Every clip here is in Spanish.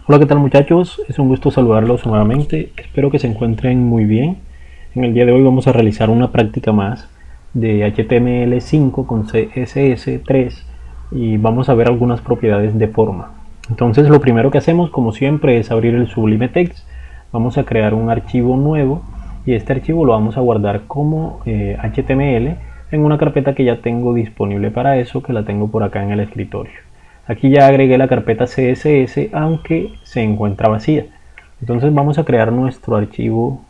Hola, ¿qué tal muchachos? Es un gusto saludarlos nuevamente. Espero que se encuentren muy bien. En el día de hoy vamos a realizar una práctica más de HTML5 con CSS3 y vamos a ver algunas propiedades de forma. Entonces lo primero que hacemos, como siempre, es abrir el Sublime Text. Vamos a crear un archivo nuevo y este archivo lo vamos a guardar como HTML en una carpeta que ya tengo disponible para eso, que la tengo por acá en el escritorio. Aquí ya agregué la carpeta CSS, aunque se encuentra vacía. Entonces vamos a crear nuestro archivo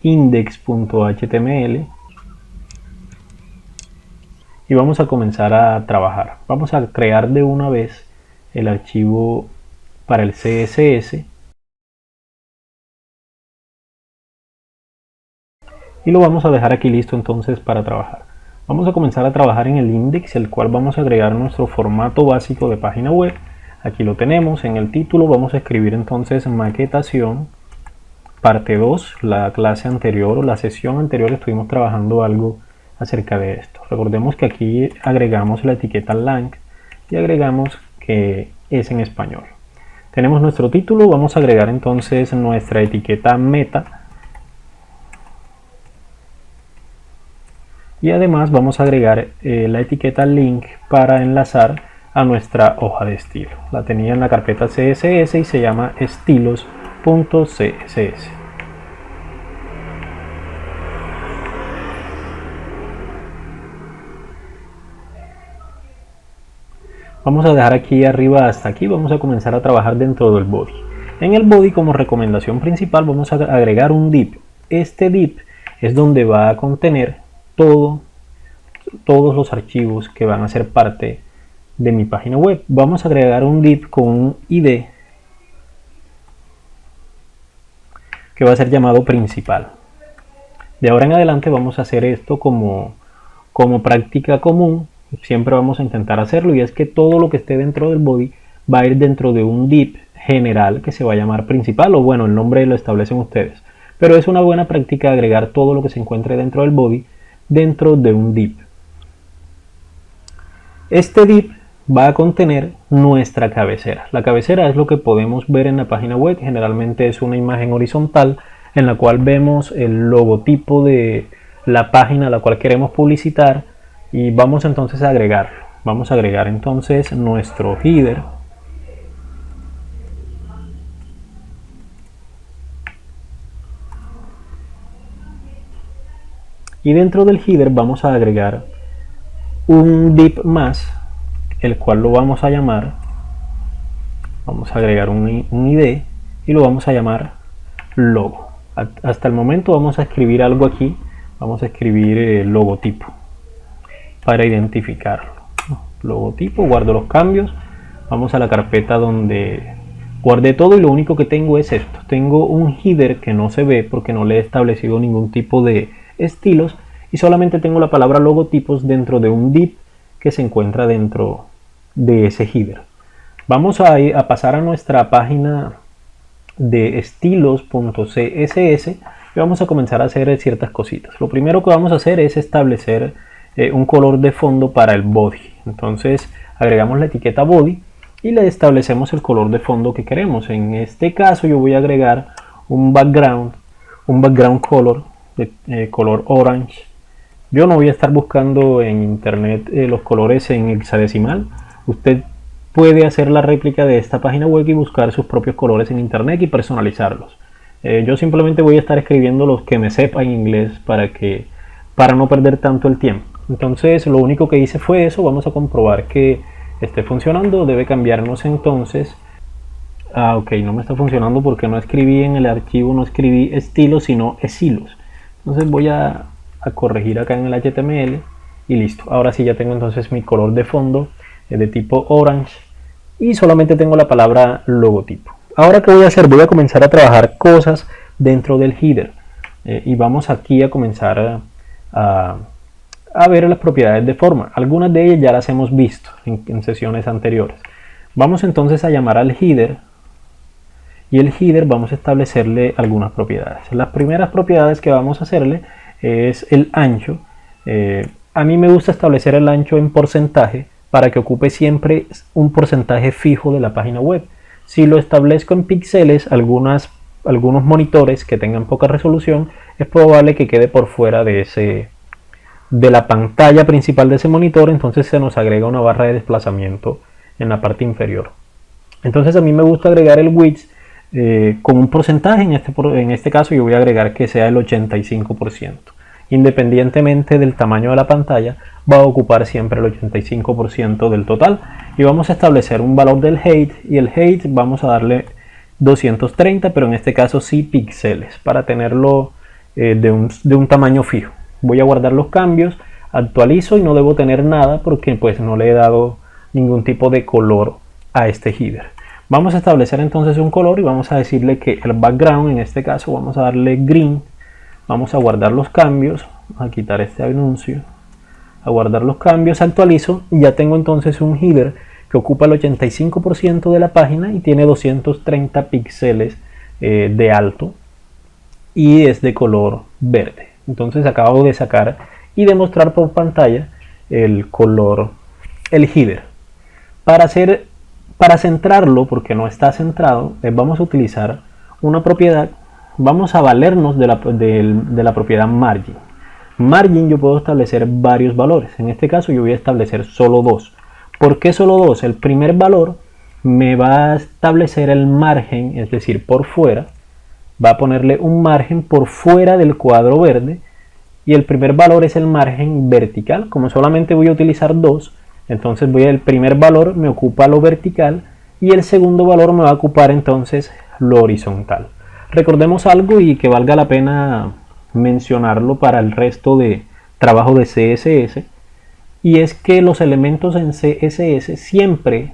index.html y vamos a comenzar a trabajar. Vamos a crear de una vez el archivo para el CSS y lo vamos a dejar aquí listo entonces para trabajar. Vamos a comenzar a trabajar en el index, el cual vamos a agregar nuestro formato básico de página web. Aquí lo tenemos. En el título vamos a escribir entonces maquetación parte 2. La clase anterior o la sesión anterior estuvimos trabajando algo acerca de esto. Recordemos que aquí agregamos la etiqueta lang y agregamos que es en español. Tenemos nuestro título, vamos a agregar entonces nuestra etiqueta meta. Y además vamos a agregar la etiqueta link para enlazar a nuestra hoja de estilo. La tenía en la carpeta CSS y se llama estilos.css. Vamos a dejar aquí arriba hasta aquí. Vamos a comenzar a trabajar dentro del body. En el body, como recomendación principal, vamos a agregar un div. Este div es donde va a contener todos los archivos que van a ser parte de mi página web. Vamos a agregar un div con un ID que va a ser llamado principal. De ahora en adelante vamos a hacer esto como práctica común. Siempre vamos a intentar hacerlo, y es que todo lo que esté dentro del body va a ir dentro de un div general que se va a llamar principal, o bueno, el nombre lo establecen ustedes. Pero es una buena práctica agregar todo lo que se encuentre dentro del body dentro de un div. Este div va a contener nuestra cabecera. La cabecera es lo que podemos ver en la página web. Generalmente es una imagen horizontal en la cual vemos el logotipo de la página a la cual queremos publicitar, y vamos entonces a agregarlo. Vamos a agregar entonces nuestro header. Y dentro del header vamos a agregar un div más, el cual lo vamos a llamar, vamos a agregar un ID y lo vamos a llamar logo. Hasta el momento vamos a escribir algo aquí, vamos a escribir logotipo para identificarlo. Logotipo, guardo los cambios, vamos a la carpeta donde guardé todo y lo único que tengo es esto. Tengo un header que no se ve porque no le he establecido ningún tipo de estilos, y solamente tengo la palabra logotipos dentro de un div que se encuentra dentro de ese header. Vamos a pasar a nuestra página de estilos.css y vamos a comenzar a hacer ciertas cositas. Lo primero que vamos a hacer es establecer un color de fondo para el body. Entonces agregamos la etiqueta body y le establecemos el color de fondo que queremos. En este caso yo voy a agregar un background color de color orange. Yo no voy a estar buscando en internet los colores en hexadecimal. Usted puede hacer la réplica de esta página web y buscar sus propios colores en internet y personalizarlos. Yo simplemente voy a estar escribiendo los que me sepa en inglés para no perder tanto el tiempo. Entonces lo único que hice fue eso. Vamos a comprobar que esté funcionando. Debe cambiarnos entonces. Ok, no me está funcionando porque no escribí en el archivo, no escribí estilos, sino estilos. Entonces voy a corregir acá en el HTML y listo. Ahora sí ya tengo entonces mi color de fondo de tipo orange y solamente tengo la palabra logotipo. Ahora ¿qué voy a hacer? Voy a comenzar a trabajar cosas dentro del header y vamos aquí a comenzar a ver las propiedades de forma. Algunas de ellas ya las hemos visto en sesiones anteriores. Vamos entonces a llamar al header, y el header vamos a establecerle algunas propiedades. Las primeras propiedades que vamos a hacerle es el ancho. A mí me gusta establecer el ancho en porcentaje para que ocupe siempre un porcentaje fijo de la página web. Si lo establezco en píxeles, algunos monitores que tengan poca resolución, es probable que quede por fuera de la pantalla principal de ese monitor, entonces se nos agrega una barra de desplazamiento en la parte inferior. Entonces a mí me gusta agregar el width con un porcentaje, en este caso yo voy a agregar que sea el 85%. Independientemente del tamaño de la pantalla, va a ocupar siempre el 85% del total. Y vamos a establecer un valor del height, y el height vamos a darle 230, pero en este caso sí píxeles, para tenerlo de un tamaño fijo. Voy a guardar los cambios, actualizo y no debo tener nada porque pues no le he dado ningún tipo de color a este header. Vamos a establecer entonces un color y vamos a decirle que el background, en este caso vamos a darle green. Vamos a guardar los cambios, a quitar este anuncio, a guardar los cambios, actualizo y ya tengo entonces un header que ocupa el 85% de la página y tiene 230 píxeles de alto y es de color verde. Entonces acabo de sacar y demostrar por pantalla el color, el header. Para centrarlo, porque no está centrado, vamos a utilizar una propiedad. Vamos a valernos de la propiedad margin. Margin yo puedo establecer varios valores. En este caso yo voy a establecer solo dos. ¿Por qué solo dos? El primer valor me va a establecer el margen, es decir, por fuera. Va a ponerle un margen por fuera del cuadro verde. Y el primer valor es el margen vertical. Como solamente voy a utilizar dos, entonces el primer valor me ocupa lo vertical y el segundo valor me va a ocupar entonces lo horizontal. Recordemos algo y que valga la pena mencionarlo para el resto de trabajo de CSS, y es que los elementos en CSS siempre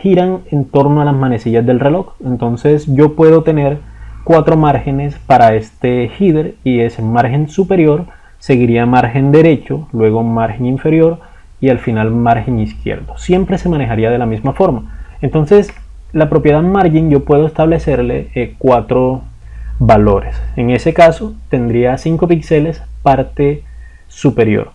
giran en torno a las manecillas del reloj. Entonces yo puedo tener 4 márgenes para este header, y ese margen superior seguiría margen derecho, luego margen inferior y al final margen izquierdo. Siempre se manejaría de la misma forma. Entonces la propiedad margin yo puedo establecerle 4 valores. En ese caso tendría 5 píxeles parte superior.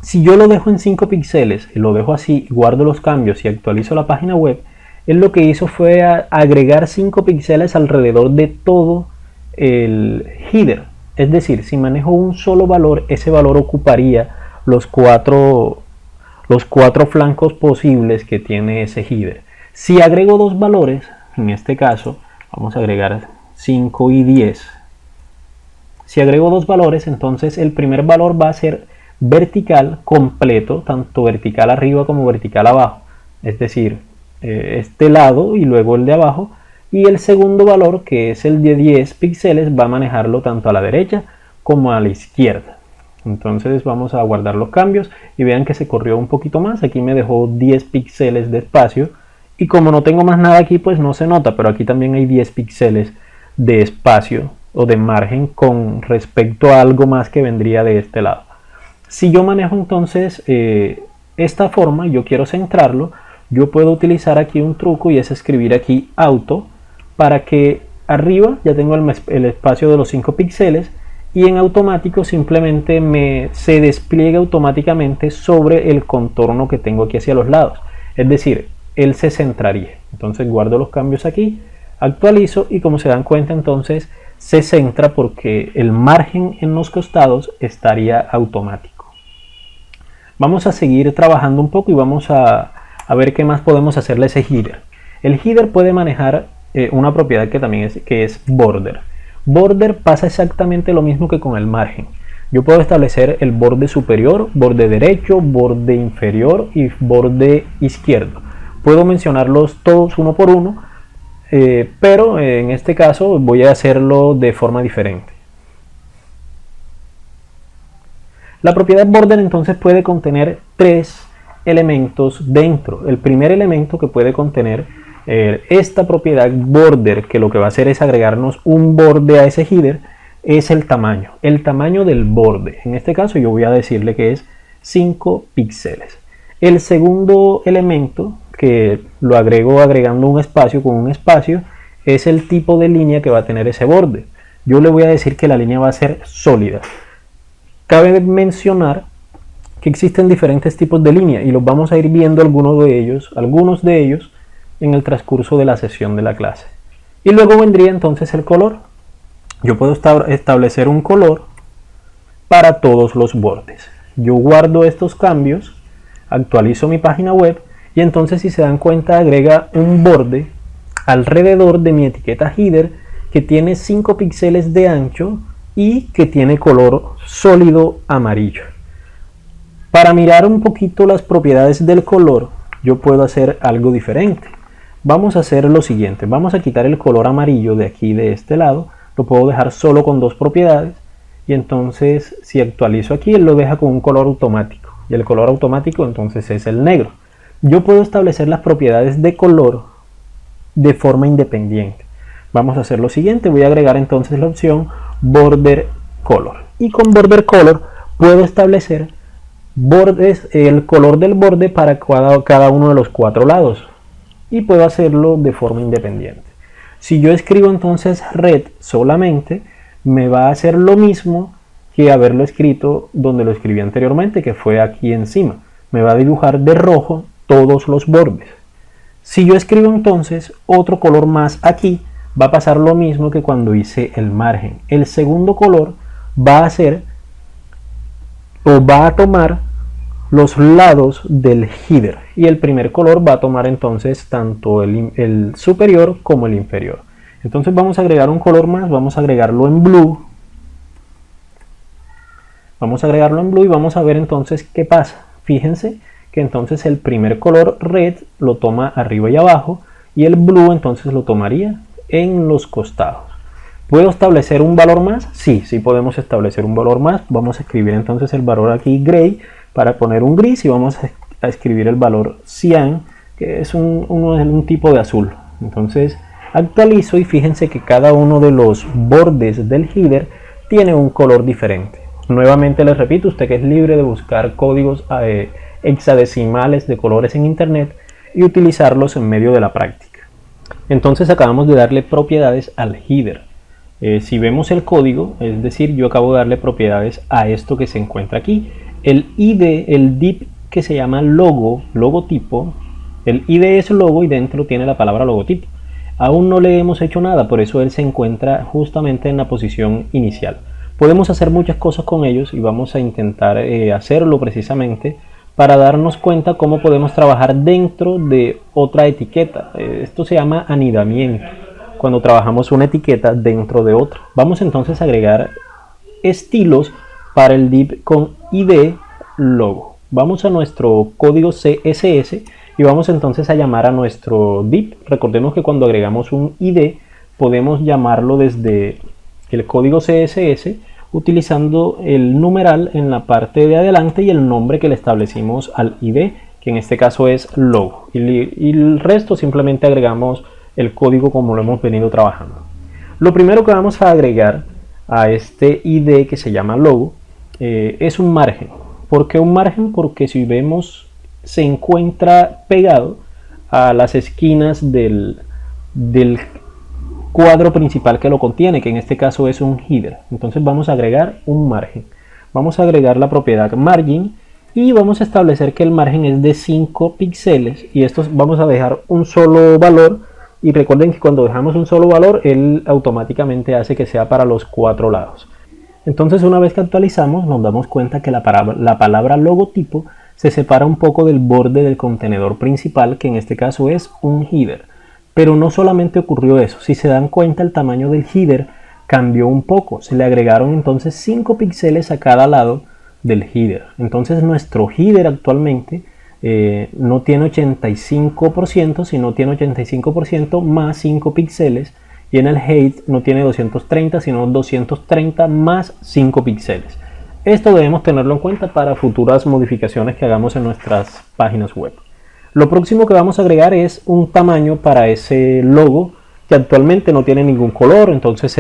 Si yo lo dejo en 5 píxeles y lo dejo así, guardo los cambios y actualizo la página web, él lo que hizo fue agregar 5 píxeles alrededor de todo el header. Es decir, si manejo un solo valor, ese valor ocuparía los cuatro flancos posibles que tiene ese header. Si agrego dos valores, en este caso vamos a agregar 5 y 10. Si agrego dos valores, entonces el primer valor va a ser vertical completo, tanto vertical arriba como vertical abajo. Es decir, este lado y luego el de abajo. Y el segundo valor, que es el de 10 píxeles, va a manejarlo tanto a la derecha como a la izquierda. Entonces vamos a guardar los cambios y vean que se corrió un poquito más. Aquí me dejó 10 píxeles de espacio. Y como no tengo más nada aquí, pues no se nota, pero aquí también hay 10 píxeles de espacio o de margen con respecto a algo más que vendría de este lado. Si yo manejo entonces esta forma, yo quiero centrarlo, yo puedo utilizar aquí un truco y es escribir aquí auto para que arriba ya tengo el espacio de los 5 píxeles y en automático simplemente se despliegue automáticamente sobre el contorno que tengo aquí hacia los lados. Es decir, él se centraría. Entonces guardo los cambios aquí, actualizo y como se dan cuenta entonces se centra porque el margen en los costados estaría automático. Vamos a seguir trabajando un poco y vamos a ver qué más podemos hacerle a ese header. El header puede manejar una propiedad que también es border. Border pasa exactamente lo mismo que con el margen. Yo puedo establecer el borde superior, borde derecho, borde inferior y borde izquierdo. Puedo mencionarlos todos uno por uno, pero en este caso voy a hacerlo de forma diferente. La propiedad border entonces puede contener 3 elementos dentro. El primer elemento que puede contener esta propiedad border, que lo que va a hacer es agregarnos un borde a ese header, es el tamaño del borde. En este caso yo voy a decirle que es 5 píxeles. El segundo elemento, que lo agrego agregando un espacio con un espacio, es el tipo de línea que va a tener ese borde. Yo le voy a decir que la línea va a ser sólida. Cabe mencionar que existen diferentes tipos de línea y los vamos a ir viendo algunos de ellos en el transcurso de la sesión de la clase. Y luego vendría entonces el color. Yo puedo establecer un color para todos los bordes. Yo guardo estos cambios, actualizo mi página web y entonces, si se dan cuenta, agrega un borde alrededor de mi etiqueta header que tiene 5 píxeles de ancho y que tiene color sólido amarillo. Para mirar un poquito las propiedades del color, yo puedo hacer algo diferente. Vamos a hacer lo siguiente: vamos a quitar el color amarillo de aquí, de este lado. Lo puedo dejar solo con 2 propiedades y entonces, si actualizo aquí, él lo deja con un color automático, y el color automático entonces es el negro. Yo puedo establecer las propiedades de color de forma independiente. Vamos a hacer lo siguiente: voy a agregar entonces la opción Border Color, y con Border Color puedo establecer bordes, el color del borde para cada uno de los 4 lados, y puedo hacerlo de forma independiente. Si yo escribo entonces red solamente, me va a hacer lo mismo que haberlo escrito donde lo escribí anteriormente, que fue aquí encima. Me va a dibujar de rojo todos los bordes. Si yo escribo entonces otro color más aquí, va a pasar lo mismo que cuando hice el margen. El segundo color va a tomar los lados del header, y el primer color va a tomar entonces tanto el superior como el inferior. Entonces vamos a agregar un color más, vamos a agregarlo en blue. Vamos a agregarlo en blue y vamos a ver entonces qué pasa. Fíjense que entonces el primer color red lo toma arriba y abajo, y el blue entonces lo tomaría en los costados. ¿Puedo establecer un valor más? Sí podemos establecer un valor más. Vamos a escribir entonces el valor aquí gray para poner un gris, y vamos a escribir el valor cian, que es un tipo de azul. Entonces actualizo y fíjense que cada uno de los bordes del header tiene un color diferente. Nuevamente les repito, usted que es libre de buscar códigos hexadecimales de colores en internet y utilizarlos en medio de la práctica. Entonces acabamos de darle propiedades al header. Si vemos el código, es decir, yo acabo de darle propiedades a esto que se encuentra aquí. El ID, el div que se llama logotipo, el ID es logo y dentro tiene la palabra logotipo. Aún no le hemos hecho nada, por eso él se encuentra justamente en la posición inicial. Podemos hacer muchas cosas con ellos y vamos a intentar hacerlo precisamente para darnos cuenta cómo podemos trabajar dentro de otra etiqueta. Esto se llama anidamiento, cuando trabajamos una etiqueta dentro de otra. Vamos entonces a agregar estilos para el div con ID logo. Vamos a nuestro código CSS y vamos entonces a llamar a nuestro div. Recordemos que cuando agregamos un ID podemos llamarlo desde el código CSS utilizando el numeral en la parte de adelante y el nombre que le establecimos al ID, que en este caso es logo, y el resto simplemente agregamos el código como lo hemos venido trabajando. Lo primero que vamos a agregar a este ID que se llama logo es un margen. ¿Por qué un margen? Porque si vemos se encuentra pegado a las esquinas del cuadro principal que lo contiene, que en este caso es un header. Entonces vamos a agregar un margen. Vamos a agregar la propiedad margin y vamos a establecer que el margen es de 5 píxeles, y estos vamos a dejar un solo valor, y recuerden que cuando dejamos un solo valor él automáticamente hace que sea para los 4 lados. Entonces, una vez que actualizamos, nos damos cuenta que la palabra logotipo se separa un poco del borde del contenedor principal, que en este caso es un header. Pero no solamente ocurrió eso, si se dan cuenta el tamaño del header cambió un poco, se le agregaron entonces 5 píxeles a cada lado del header. Entonces nuestro header actualmente no tiene 85%, sino tiene 85% más 5 píxeles, y en el height no tiene 230, sino 230 más 5 píxeles. Esto debemos tenerlo en cuenta para futuras modificaciones que hagamos en nuestras páginas web. Lo próximo que vamos a agregar es un tamaño para ese logo que actualmente no tiene ningún color, entonces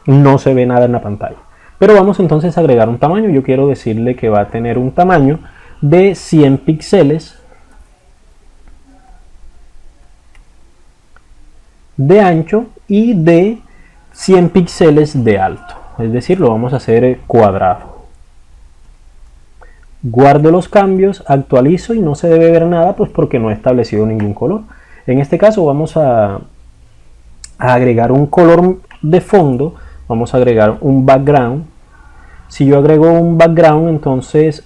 no se ve nada en la pantalla. Pero vamos entonces a agregar un tamaño. Yo quiero decirle que va a tener un tamaño de 100 píxeles de ancho y de 100 píxeles de alto. Es decir, lo vamos a hacer cuadrado. guardo los cambios, actualizo y no se debe ver nada, pues porque no he establecido ningún color. En este caso vamos a agregar un color de fondo, vamos a agregar un background. Si yo agrego un background, entonces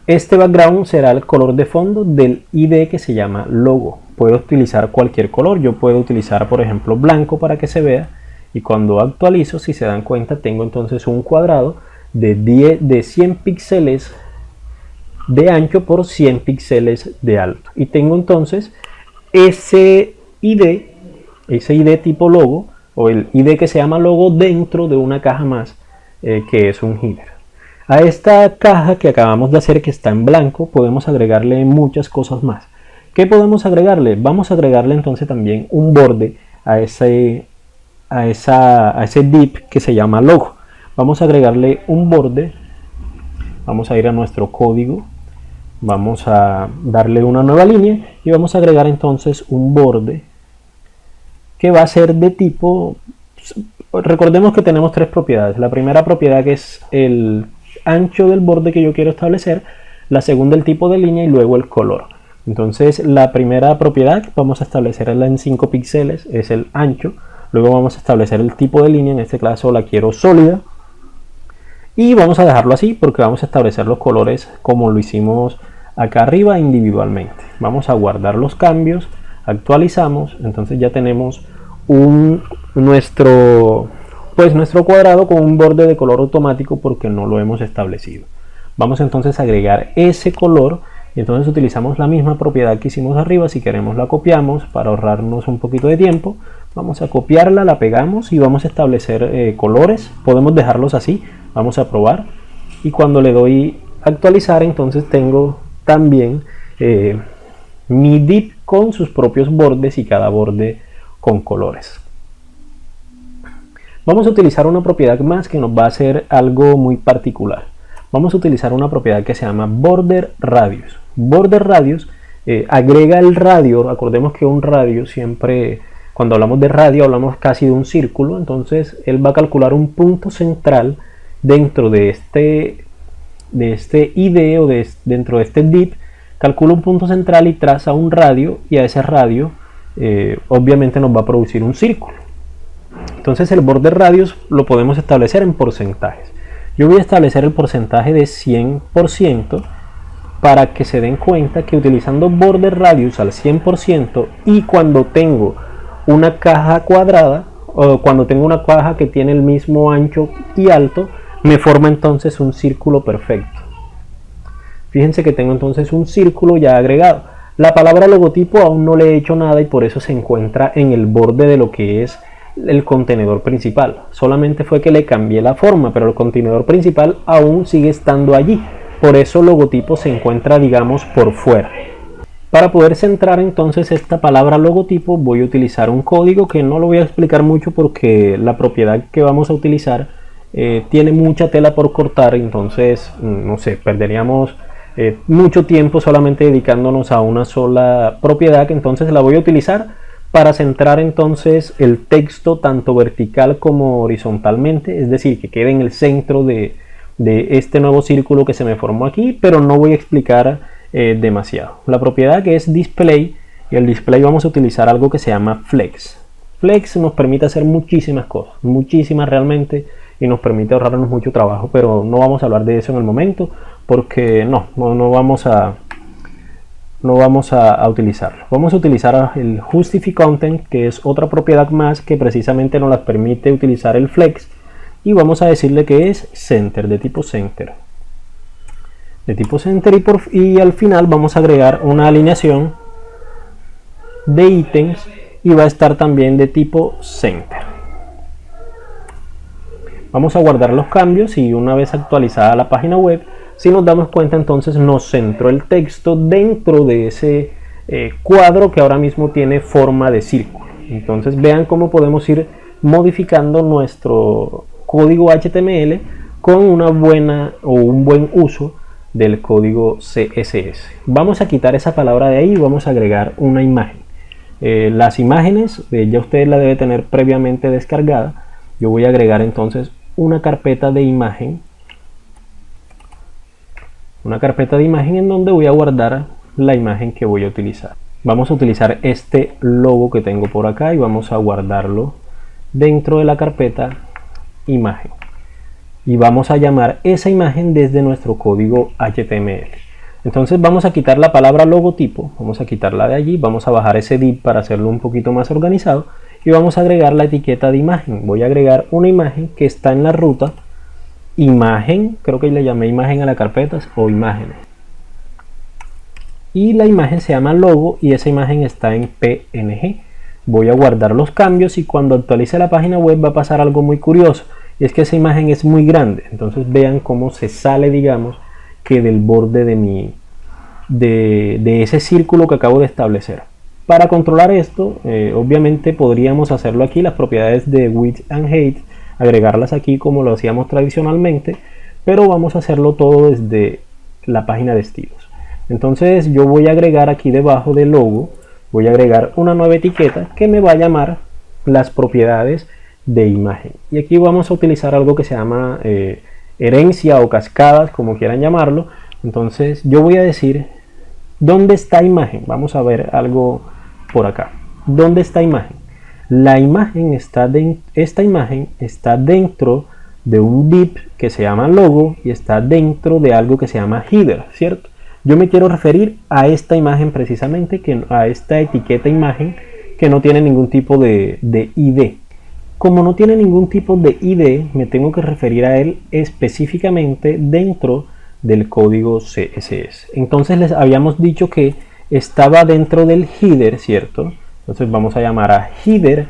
este background será el color de fondo del ID que se llama logo. Puedo utilizar cualquier color, yo puedo utilizar por ejemplo blanco para que se vea, y cuando actualizo, si se dan cuenta, tengo entonces un cuadrado de 100 píxeles de ancho por 100 píxeles de alto, y tengo entonces ese ID tipo logo, o el ID que se llama logo, dentro de una caja más que es un header. A esta caja que acabamos de hacer, que está en blanco, podemos agregarle muchas cosas más. ¿Qué podemos agregarle? Vamos a agregarle entonces también un borde a ese div que se llama logo. Vamos a agregarle un borde. Vamos a ir a nuestro código, vamos a darle una nueva línea y vamos a agregar entonces un borde que va a ser de tipo, recordemos que tenemos tres propiedades. La primera propiedad, que es el ancho del borde que yo quiero establecer, la segunda el tipo de línea y luego el color. Entonces la primera propiedad vamos a establecerla en 5 píxeles, es el ancho. Luego vamos a establecer el tipo de línea, en este caso la quiero sólida, y vamos a dejarlo así porque vamos a establecer los colores como lo hicimos acá arriba individualmente. Vamos a guardar los cambios, actualizamos, entonces ya tenemos nuestro cuadrado con un borde de color automático porque no lo hemos establecido. Vamos entonces a agregar ese color y entonces utilizamos la misma propiedad que hicimos arriba. Si queremos la copiamos para ahorrarnos un poquito de tiempo. Vamos a copiarla, la pegamos y vamos a establecer colores. Podemos dejarlos así, vamos a probar, y cuando le doy actualizar, entonces tengo también mi div con sus propios bordes y cada borde con colores. Vamos a utilizar una propiedad más que nos va a hacer algo muy particular. Vamos a utilizar una propiedad que se llama border radius. Border radius agrega el radio. Acordemos que un radio siempre, cuando hablamos de radio, hablamos casi de un círculo. Entonces él va a calcular un punto central dentro de este ID o dentro de este div. Calcula un punto central y traza un radio, y a ese radio obviamente nos va a producir un círculo. Entonces el border radius lo podemos establecer en porcentajes. Yo voy a establecer el porcentaje de 100% para que se den cuenta que utilizando border radius al 100%, y cuando tengo una caja cuadrada o cuando tengo una caja que tiene el mismo ancho y alto, me forma entonces un círculo perfecto. Fíjense que tengo entonces un círculo ya agregado. La palabra logotipo aún no le he hecho nada y por eso se encuentra en el borde de lo que es el contenedor principal. Solamente fue que le cambié la forma, pero el contenedor principal aún sigue estando allí. Por eso logotipo se encuentra, digamos, por fuera. Para poder centrar entonces esta palabra logotipo, voy a utilizar un código que no lo voy a explicar mucho porque la propiedad que vamos a utilizar tiene mucha tela por cortar. Entonces, no sé, perderíamos mucho tiempo solamente dedicándonos a una sola propiedad. Entonces la voy a utilizar para centrar entonces el texto tanto vertical como horizontalmente, es decir, que quede en el centro de este nuevo círculo que se me formó aquí, pero no voy a explicar demasiado. La propiedad que es display, y el display vamos a utilizar algo que se llama flex. Flex nos permite hacer muchísimas cosas, muchísimas realmente, y nos permite ahorrarnos mucho trabajo, pero no vamos a hablar de eso en el momento porque no vamos a utilizarlo. Vamos a utilizar el justify content, que es otra propiedad más que precisamente nos permite utilizar el flex, y vamos a decirle que es center, de tipo center. Y al final vamos a agregar una alineación de ítems y va a estar también de tipo center. Vamos a guardar los cambios y una vez actualizada la página web, si nos damos cuenta, entonces nos centró el texto dentro de ese cuadro que ahora mismo tiene forma de círculo. Entonces vean cómo podemos ir modificando nuestro código HTML con una buena o un buen uso del código CSS. Vamos a quitar esa palabra de ahí y vamos a agregar una imagen. Las imágenes ya ustedes la deben tener previamente descargada. Yo voy a agregar entonces una carpeta de imagen una carpeta de imagen en donde voy a guardar la imagen que voy a utilizar. Vamos a utilizar este logo que tengo por acá y vamos a guardarlo dentro de la carpeta imagen. Y vamos a llamar esa imagen desde nuestro código HTML. Entonces vamos a quitar la palabra logotipo, vamos a quitarla de allí, vamos a bajar ese div para hacerlo un poquito más organizado y vamos a agregar la etiqueta de imagen. Voy a agregar una imagen que está en la ruta imagen, creo que le llamé imagen a la carpeta o imágenes. Y la imagen se llama logo y esa imagen está en PNG. Voy a guardar los cambios y cuando actualice la página web va a pasar algo muy curioso. Y es que esa imagen es muy grande. Entonces vean cómo se sale, digamos, que del borde de ese círculo que acabo de establecer. Para controlar esto, obviamente podríamos hacerlo aquí, las propiedades de width and height, agregarlas aquí como lo hacíamos tradicionalmente, pero vamos a hacerlo todo desde la página de estilos. Entonces yo voy a agregar aquí debajo del logo, voy a agregar una nueva etiqueta que me va a llamar las propiedades de imagen. Y aquí vamos a utilizar algo que se llama herencia o cascadas, como quieran llamarlo. Entonces yo voy a decir, ¿dónde está imagen? Vamos a ver algo por acá. ¿Dónde está imagen? La imagen esta imagen está dentro de un div que se llama logo y está dentro de algo que se llama header, ¿cierto? Yo me quiero referir a esta imagen precisamente, a esta etiqueta imagen que no tiene ningún tipo de ID. Como no tiene ningún tipo de ID, me tengo que referir a él específicamente dentro del código CSS. Entonces les habíamos dicho que estaba dentro del header, ¿cierto? Entonces vamos a llamar a header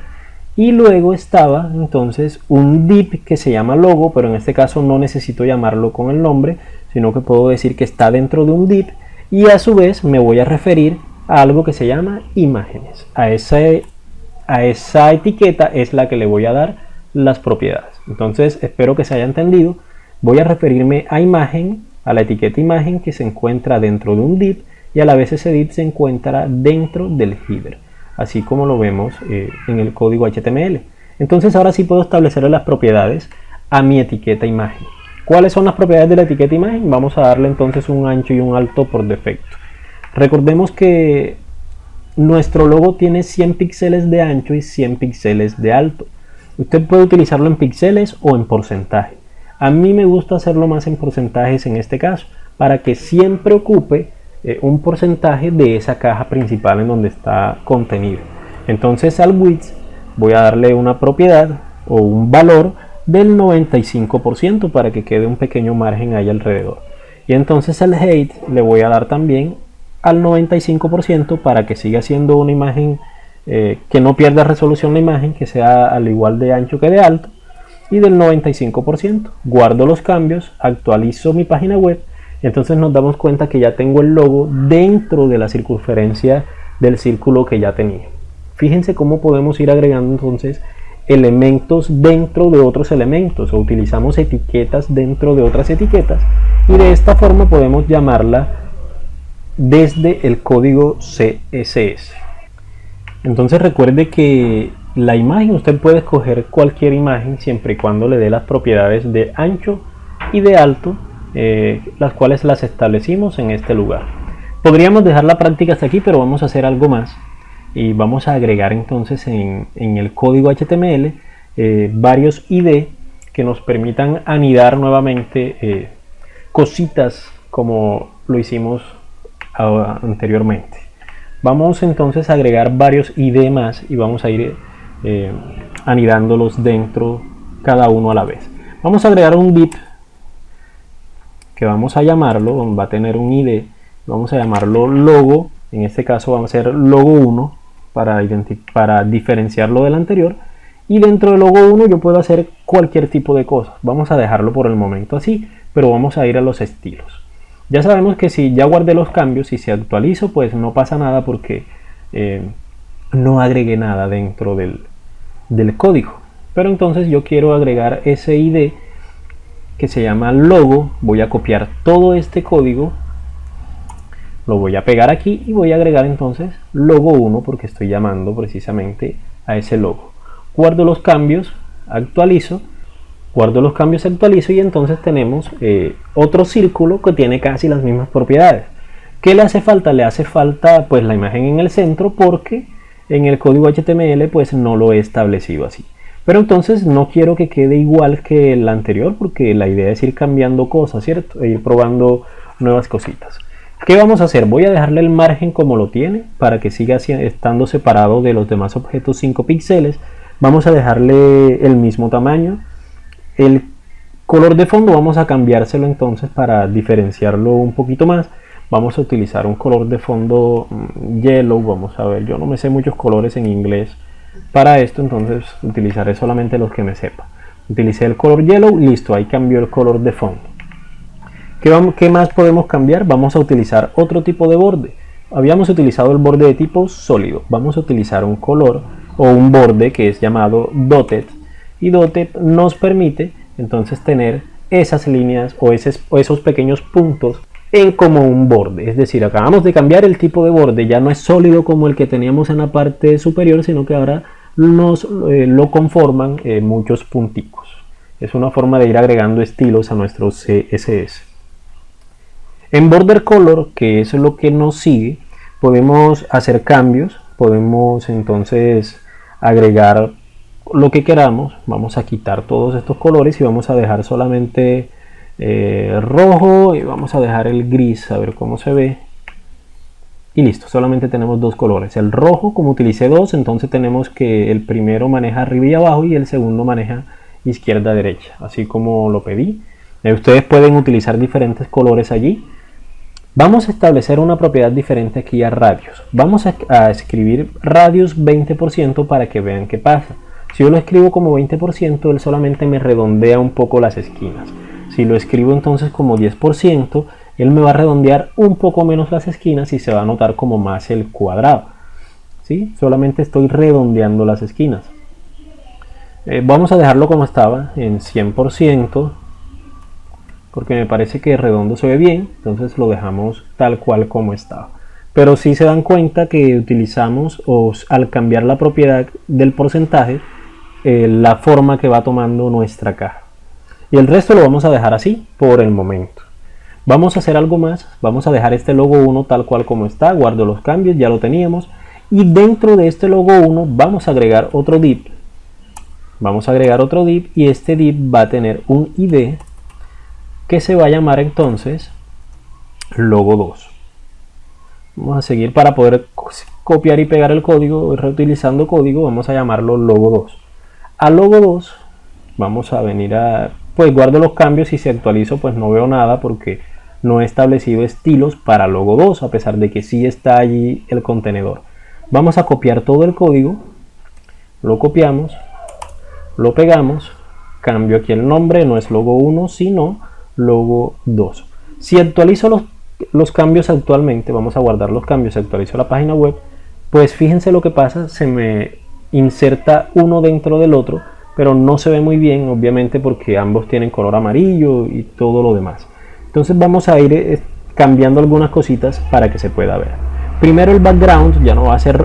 y luego estaba entonces un div que se llama logo, pero en este caso no necesito llamarlo con el nombre, sino que puedo decir que está dentro de un div y a su vez me voy a referir a algo que se llama imágenes. A esa etiqueta es la que le voy a dar las propiedades. Entonces espero que se haya entendido. Voy a referirme a imagen, a la etiqueta imagen que se encuentra dentro de un div y a la vez ese div se encuentra dentro del header, así como lo vemos en el código HTML. Entonces ahora sí puedo establecer las propiedades a mi etiqueta imagen. ¿Cuáles son las propiedades de la etiqueta imagen? Vamos a darle entonces un ancho y un alto por defecto. Recordemos que nuestro logo tiene 100 píxeles de ancho y 100 píxeles de alto. Usted puede utilizarlo en píxeles o en porcentaje. A mí me gusta hacerlo más en porcentajes en este caso, para que siempre ocupe un porcentaje de esa caja principal en donde está contenido. Entonces al width voy a darle una propiedad o un valor del 95% para que quede un pequeño margen ahí alrededor. Y entonces al height le voy a dar también al 95% para que siga siendo una imagen que no pierda resolución la imagen, que sea al igual de ancho que de alto, y del 95%. Guardo los cambios, actualizo mi página web, entonces nos damos cuenta que ya tengo el logo dentro de la circunferencia del círculo que ya tenía. Fíjense cómo podemos ir agregando entonces elementos dentro de otros elementos o utilizamos etiquetas dentro de otras etiquetas y de esta forma podemos llamarla desde el código CSS. Entonces recuerde que la imagen usted puede escoger cualquier imagen siempre y cuando le dé las propiedades de ancho y de alto, las cuales las establecimos en este lugar. Podríamos dejar la práctica hasta aquí, pero vamos a hacer algo más y vamos a agregar entonces en el código HTML varios ID que nos permitan anidar nuevamente cositas como lo hicimos anteriormente. Vamos entonces a agregar varios ID más y vamos a ir anidándolos dentro cada uno a la vez. Vamos a agregar un div que vamos a llamarlo, va a tener un ID, vamos a llamarlo logo, en este caso vamos a hacer logo 1 para diferenciarlo del anterior, y dentro del logo 1 yo puedo hacer cualquier tipo de cosas. Vamos a dejarlo por el momento así, pero vamos a ir a los estilos. Ya sabemos que si ya guardé los cambios y si actualizo, pues no pasa nada porque no agregué nada dentro del código. Pero entonces yo quiero agregar ese ID que se llama logo. Voy a copiar todo este código, lo voy a pegar aquí y voy a agregar entonces logo 1 porque estoy llamando precisamente a ese logo. Guardo los cambios, actualizo. guardo los cambios, actualizo y entonces tenemos otro círculo que tiene casi las mismas propiedades. ¿Qué le hace falta? Le hace falta pues la imagen en el centro, porque en el código HTML pues no lo he establecido así. Pero entonces no quiero que quede igual que el anterior, porque la idea es ir cambiando cosas, ¿cierto? E ir probando nuevas cositas. ¿Qué vamos a hacer? Voy a dejarle el margen como lo tiene para que siga estando separado de los demás objetos 5 píxeles. Vamos a dejarle el mismo tamaño. El color de fondo vamos a cambiárselo entonces para diferenciarlo un poquito más. Vamos a utilizar un color de fondo yellow. Vamos a ver, yo no me sé muchos colores en inglés para esto, entonces utilizaré solamente los que me sepa. Utilicé el color yellow, listo, ahí cambió el color de fondo. ¿Qué más podemos cambiar? Vamos a utilizar otro tipo de borde. Habíamos utilizado el borde de tipo sólido. Vamos a utilizar un color o un borde que es llamado dotted. Y dotted nos permite entonces tener esas líneas o esos pequeños puntos en como un borde. Es decir, acabamos de cambiar el tipo de borde. Ya no es sólido como el que teníamos en la parte superior, sino que ahora lo conforman muchos punticos. Es una forma de ir agregando estilos a nuestro CSS. En border color, que es lo que nos sigue, podemos hacer cambios, podemos entonces agregar lo que queramos. Vamos a quitar todos estos colores y vamos a dejar solamente rojo, y vamos a dejar el gris, a ver cómo se ve. Y listo, solamente tenemos dos colores. El rojo, como utilicé dos, entonces tenemos que el primero maneja arriba y abajo y el segundo maneja izquierda a derecha, así como lo pedí. Ustedes pueden utilizar diferentes colores allí. Vamos a establecer una propiedad diferente aquí a radius. Vamos a escribir radius 20% para que vean qué pasa. Si yo lo escribo como 20%, él solamente me redondea un poco las esquinas. Si lo escribo entonces como 10%, él me va a redondear un poco menos las esquinas y se va a notar como más el cuadrado. ¿Sí? Solamente estoy redondeando las esquinas. Vamos a dejarlo como estaba, en 100%. Porque me parece que redondo se ve bien, entonces lo dejamos tal cual como estaba. Pero si se dan cuenta que utilizamos, al cambiar la propiedad del porcentaje, la forma que va tomando nuestra caja. Y el resto lo vamos a dejar así por el momento. Vamos a hacer algo más, vamos a dejar este logo 1 tal cual como está, guardo los cambios, ya lo teníamos. Y dentro de este logo 1 vamos a agregar otro div. Vamos a agregar otro div y este div va a tener un ID que se va a llamar entonces logo 2. Vamos a seguir para poder copiar y pegar el código, reutilizando código, vamos a llamarlo logo 2. A logo 2 vamos a venir pues guardo los cambios y si actualizo pues no veo nada porque no he establecido estilos para logo 2, a pesar de que sí está allí el contenedor. Vamos a copiar todo el código, lo copiamos, lo pegamos, cambio aquí el nombre, no es logo 1 sino logo 2. Si actualizo los cambios actualmente, vamos a guardar los cambios, actualizo la página web, pues fíjense lo que pasa, se me inserta uno dentro del otro, pero no se ve muy bien, obviamente porque ambos tienen color amarillo y todo lo demás. Entonces vamos a ir cambiando algunas cositas para que se pueda ver. Primero el background ya no va a ser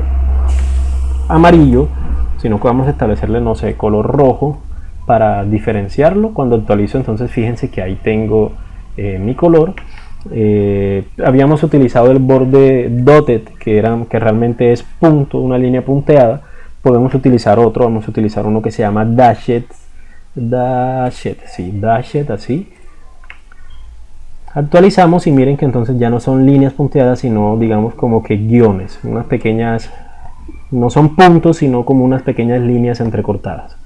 amarillo, sino que vamos a establecerle, no sé, color rojo, para diferenciarlo. Cuando actualizo entonces fíjense que ahí tengo mi color. Habíamos utilizado el borde dotted que realmente es punto, una línea punteada. Podemos utilizar otro, vamos a utilizar uno que se llama dashed, así. Actualizamos y miren que entonces ya no son líneas punteadas sino digamos como que guiones, unas pequeñas, no son puntos sino como unas pequeñas líneas entrecortadas.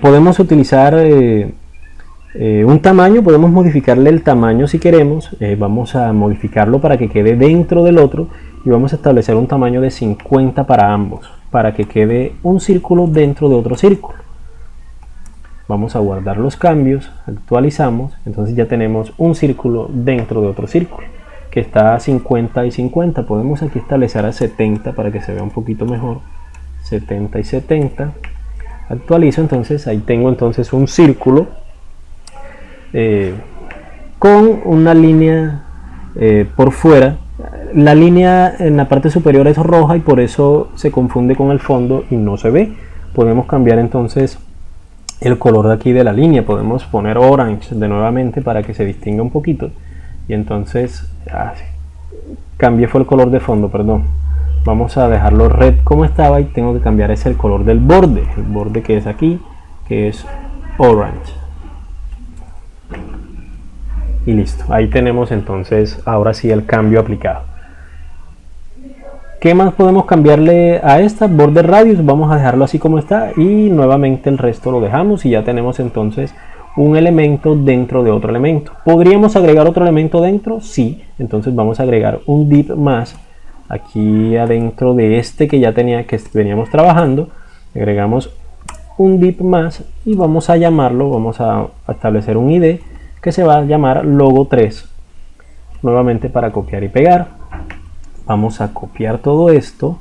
Podemos utilizar un tamaño, podemos modificarle el tamaño si queremos. Vamos a modificarlo para que quede dentro del otro y vamos a establecer un tamaño de 50 para ambos, para que quede un círculo dentro de otro círculo. Vamos a guardar los cambios, actualizamos, entonces ya tenemos un círculo dentro de otro círculo que está a 50 y 50. Podemos aquí establecer a 70 para que se vea un poquito mejor, 70 y 70. Actualizo, entonces ahí tengo entonces un círculo con una línea por fuera. La línea en la parte superior es roja y por eso se confunde con el fondo y no se ve. Podemos cambiar entonces el color de aquí de la línea. Podemos poner orange de nuevamente para que se distinga un poquito. Y entonces, cambié fue el color de fondo, perdón. Vamos a dejarlo red como estaba y tengo que cambiar ese el color del borde. El borde que es aquí, que es orange. Y listo, ahí tenemos entonces ahora sí el cambio aplicado. ¿Qué más podemos cambiarle a esta? Border radius, vamos a dejarlo así como está y nuevamente el resto lo dejamos y ya tenemos entonces un elemento dentro de otro elemento. ¿Podríamos agregar otro elemento dentro? Sí, entonces vamos a agregar un div más aquí adentro de este que ya veníamos trabajando. Agregamos un div más y vamos a llamarlo, vamos a establecer un ID que se va a llamar logo 3 nuevamente para copiar y pegar. Vamos a copiar todo esto,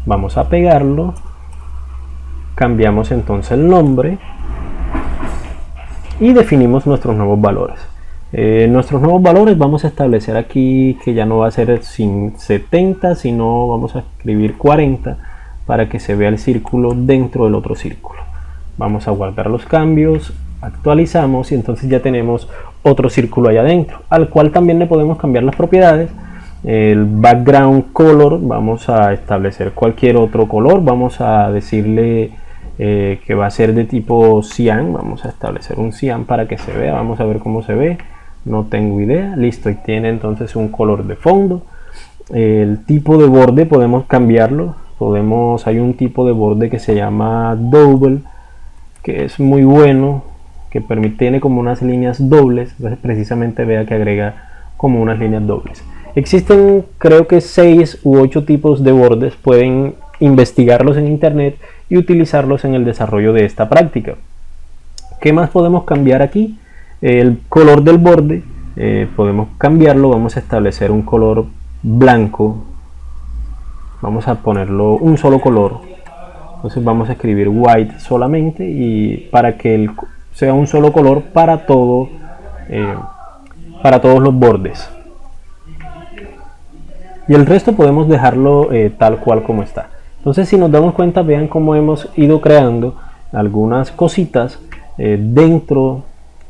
vamos a pegarlo, cambiamos entonces el nombre y definimos nuestros nuevos valores. Nuestros nuevos valores vamos a establecer aquí que ya no va a ser sin 70, sino vamos a escribir 40 para que se vea el círculo dentro del otro círculo. Vamos a guardar los cambios, actualizamos y entonces ya tenemos otro círculo allá adentro, al cual también le podemos cambiar las propiedades. El background color, vamos a establecer cualquier otro color, vamos a decirle que va a ser de tipo cian, vamos a establecer un cian para que se vea, vamos a ver cómo se ve, no tengo idea, listo, y tiene entonces un color de fondo. El tipo de borde podemos cambiarlo, hay un tipo de borde que se llama double, que es muy bueno, que tiene como unas líneas dobles, entonces precisamente vea que agrega como unas líneas dobles. Existen creo que 6 u 8 tipos de bordes, pueden investigarlos en internet y utilizarlos en el desarrollo de esta práctica. ¿Qué más podemos cambiar aquí? El color del borde, podemos cambiarlo, vamos a establecer un color blanco, vamos a ponerlo un solo color, entonces vamos a escribir white solamente y para que sea un solo color para todos los bordes. Y el resto podemos dejarlo tal cual como está. Entonces si nos damos cuenta, vean cómo hemos ido creando algunas cositas dentro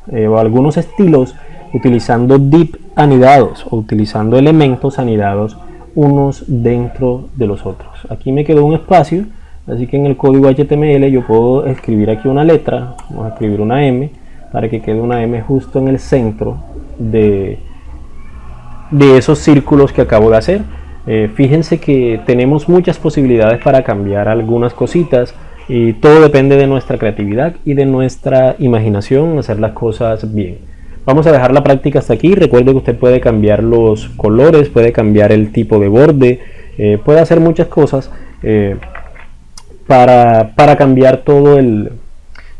o algunos estilos utilizando div anidados o utilizando elementos anidados unos dentro de los otros. Aquí me quedó un espacio, así que en el código HTML yo puedo escribir aquí una letra, vamos a escribir una M para que quede una M justo en el centro de esos círculos que acabo de hacer. Fíjense que tenemos muchas posibilidades para cambiar algunas cositas y todo depende de nuestra creatividad y de nuestra imaginación, hacer las cosas bien. Vamos a dejar la práctica hasta aquí. Recuerde que usted puede cambiar los colores, puede cambiar el tipo de borde, puede hacer muchas cosas para cambiar todos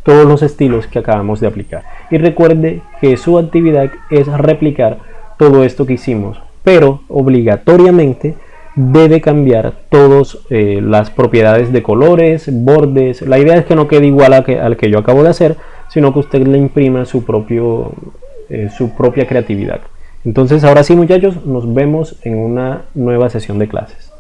los estilos que acabamos de aplicar. Y recuerde que su actividad es replicar todo esto que hicimos, pero obligatoriamente debe cambiar todas las propiedades de colores, bordes. La idea es que no quede igual al que yo acabo de hacer, sino que usted le imprima su propia creatividad. Entonces ahora sí, muchachos, nos vemos en una nueva sesión de clases.